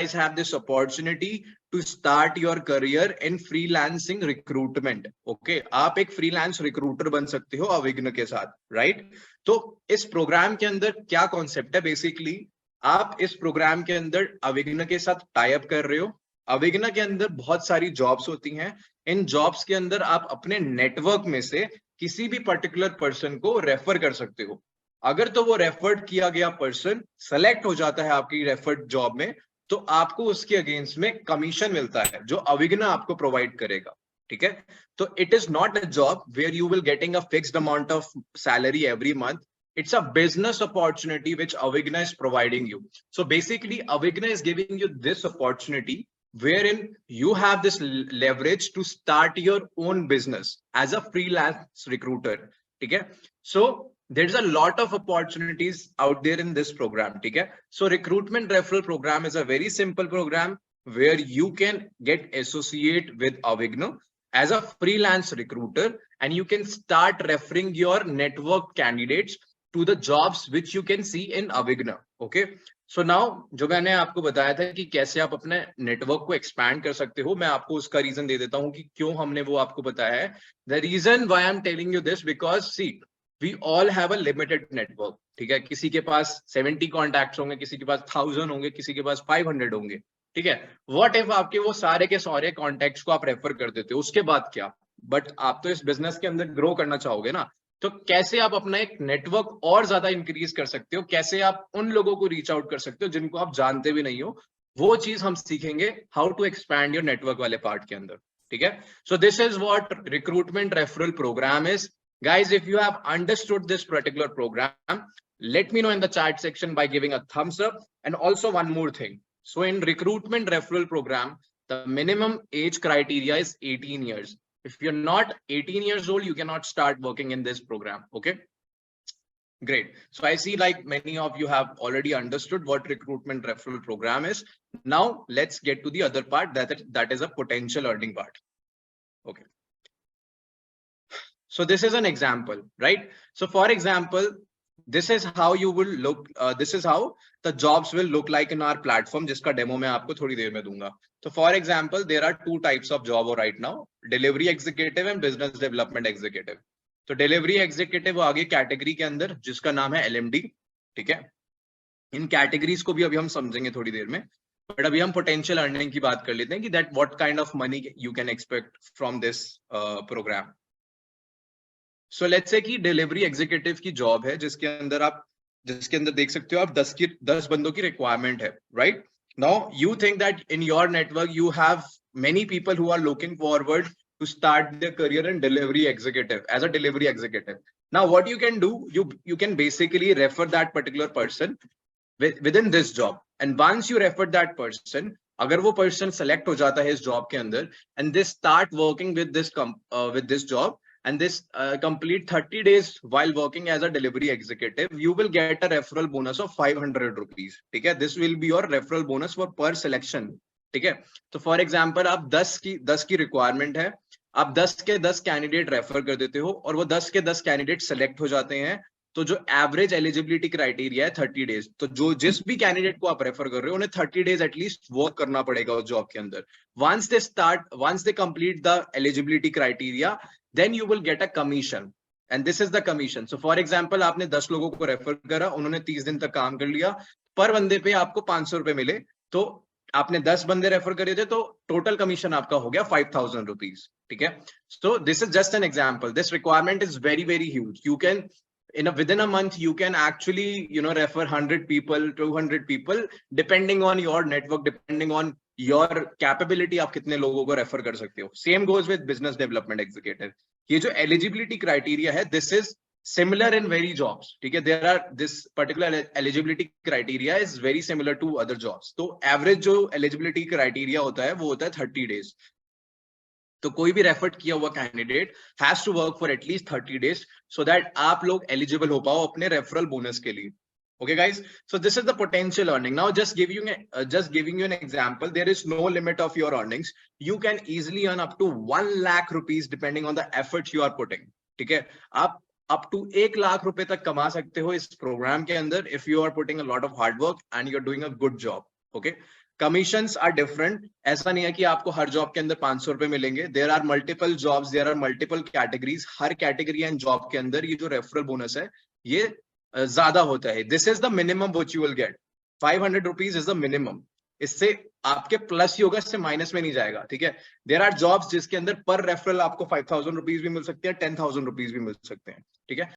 guys have this opportunity to start your career in freelancing recruitment. Okay, आप एक freelance recruiter बन सकते हो अविघ्न के साथ, right? तो इस प्रोग्राम के अंदर क्या कॉन्सेप्ट है? बेसिकली आप इस प्रोग्राम के अंदर अविघ्न के साथ टाई अप कर रहे हो। अविघ्न के अंदर बहुत सारी जॉब्स होती हैं। इन जॉब्स के अंदर आप अपने नेटवर्क में से किसी भी पर्टिकुलर पर्सन को रेफर कर सकते हो। अगर तो वो रेफर्ड किया गया पर्सन सेलेक्ट हो जाता है आपकी रेफर्ड जॉब में, तो आपको उसके अगेंस्ट में कमीशन मिलता है जो अविघ्न आपको प्रोवाइड करेगा। ठीक है, तो it is not a job where you will getting a fixed amount of salary every month. It's a business opportunity which Avigna is providing you. So basically, Avigna is giving you this opportunity wherein you have this leverage to start your own business as a freelance recruiter. Okay, so there's a lot of opportunities out there in this program. Okay, so recruitment referral program is a very simple program where you can get associate with Avigna as a freelance recruiter, and you can start referring your network candidates to the jobs which you can see in Avigna. Okay, so now जो मैंने आपको बताया था कि कैसे आप अपने network को एक्सपैंड कर सकते हो, मैं आपको उसका रीजन दे देता हूं कि क्यों हमने वो आपको बताया है. The reason why I'm telling you this because see, we all have a limited network. ठीक है, किसी के पास 70 कॉन्टैक्ट्स होंगे, किसी के पास 1000 होंगे, किसी के पास 500 होंगे. ठीक है, व्हाट इफ आपके वो सारे के सारे कॉन्टैक्ट्स को आप रेफर कर देते हो, उसके बाद क्या? बट आप तो इस बिजनेस के अंदर ग्रो करना चाहोगे ना, तो कैसे आप अपना एक नेटवर्क और ज्यादा इंक्रीज कर सकते हो, कैसे आप उन लोगों को रीच आउट कर सकते हो जिनको आप जानते भी नहीं हो, वो चीज हम सीखेंगे how to expand your network वाले पार्ट के अंदर. ठीक है, so this is what recruitment referral program is. Guys, if you have understood this particular program, let me know in the chat section by giving a thumbs up. And also one more thing. So in recruitment referral program, the minimum age criteria is 18 years. If you're not 18 years old, you cannot start working in this program. Okay, great. So I see like many of you have already understood what recruitment referral program is. Now let's get to the other part, that is a potential earning part. Okay, so this is an example, right? So for example, this is how you will look, this is how the jobs will look like in our platform, जिसका demo मैं आपको थोड़ी देर में दूंगा. So for example, there are two types of job right now, delivery executive and business development executive. तो delivery executive वो आगे category के अंदर जिसका नाम है LMD. ठीक है, इन कैटेगरीज को भी अभी हम समझेंगे थोड़ी देर में, बट अभी हम पोटेंशियल अर्निंग की बात कर लेते हैं कि that what kind of money you can expect from this program. So let's say कि डिलीवरी एग्जीक्यूटिव की जॉब है जिसके अंदर देख सकते हो आप 10 बंदों की रिक्वायरमेंट है, right? Now you think that in your network you have many people who are looking forward to start their career in delivery executive as a delivery executive. Now what you can do, you can basically refer that particular person within this job, and once you refer that person, अगर वो person select हो जाता है इस job के अंदर and they start working with this job and this complete 30 days while working as a delivery executive, you will get a referral bonus of 500 rupees. ठीक है, this will be your referral bonus for per selection. ठीक है, तो for example आप 10 की requirement है, आप 10 के 10 कैंडिडेट रेफर कर देते हो और वो 10 के 10 कैंडिडेट सेलेक्ट हो जाते हैं, तो जो एवरेज एलिजिबिलिटी क्राइटेरिया है 30 डेज, तो जो जिस भी कैंडिडेट को आप रेफर कर रहे हो उन्हें 30 डेज एटलीस्ट वर्क करना पड़ेगा उस जॉब के अंदर. Once they complete the eligibility criteria, then you will get a commission, and this is the commission. So for example, आपने 10 लोगों को रेफर करा, उन्होंने 30 दिन तक काम कर लिया, पर बंदे पे आपको 500 रुपए मिले, तो आपने 10 बंदे रेफर करे थे, तो टोटल कमीशन आपका हो गया 5000 रुपीज. ठीक है, so this is just an example. This requirement is very huge. You can within a month you can actually refer 100 people, 200 people, depending on your network, depending on your capability, आप कितने लोगों को refer कर सकते हो. Same goes with business development executive. ये जो eligibility criteria है, this is similar in very jobs. ठीक है, this particular eligibility criteria is very similar to other jobs. तो average जो eligibility criteria होता है वो होता है 30 days. तो कोई भी रेफर किया हुआ candidate has to work for at least 30 days so that आप लोग एलिजिबल हो पाओ अपने रेफरल बोनस के लिए. Okay guys, so this is the potential earning. Now just giving you an example, there is no limit of your earnings. You can easily earn up to 1 lakh rupees depending on the efforts you are putting. ठीक है, आप up to 1 lakh रुपए तक कमा सकते हो इस programme के अंदर if you are putting a lot of hard work and you're doing a good job. Okay, commissions are different. ऐसा नहीं है कि आपको हर जॉब के अंदर 500 रुपए मिलेंगे। There are multiple jobs, there are multiple categories. हर कैटेगरी एंड जॉब के अंदर ये जो रेफरल बोनस है ये ज्यादा होता है। This is the minimum which you will get. 500 rupees is the minimum. इससे आपके प्लस ही होगा, इससे माइनस में नहीं जाएगा, ठीक है। देयर आर जॉब्स जिसके अंदर पर रेफरल आपको 5000 रुपीज भी मिल सकते हैं, 10,000 रुपीज भी मिल सकते हैं, ठीक है।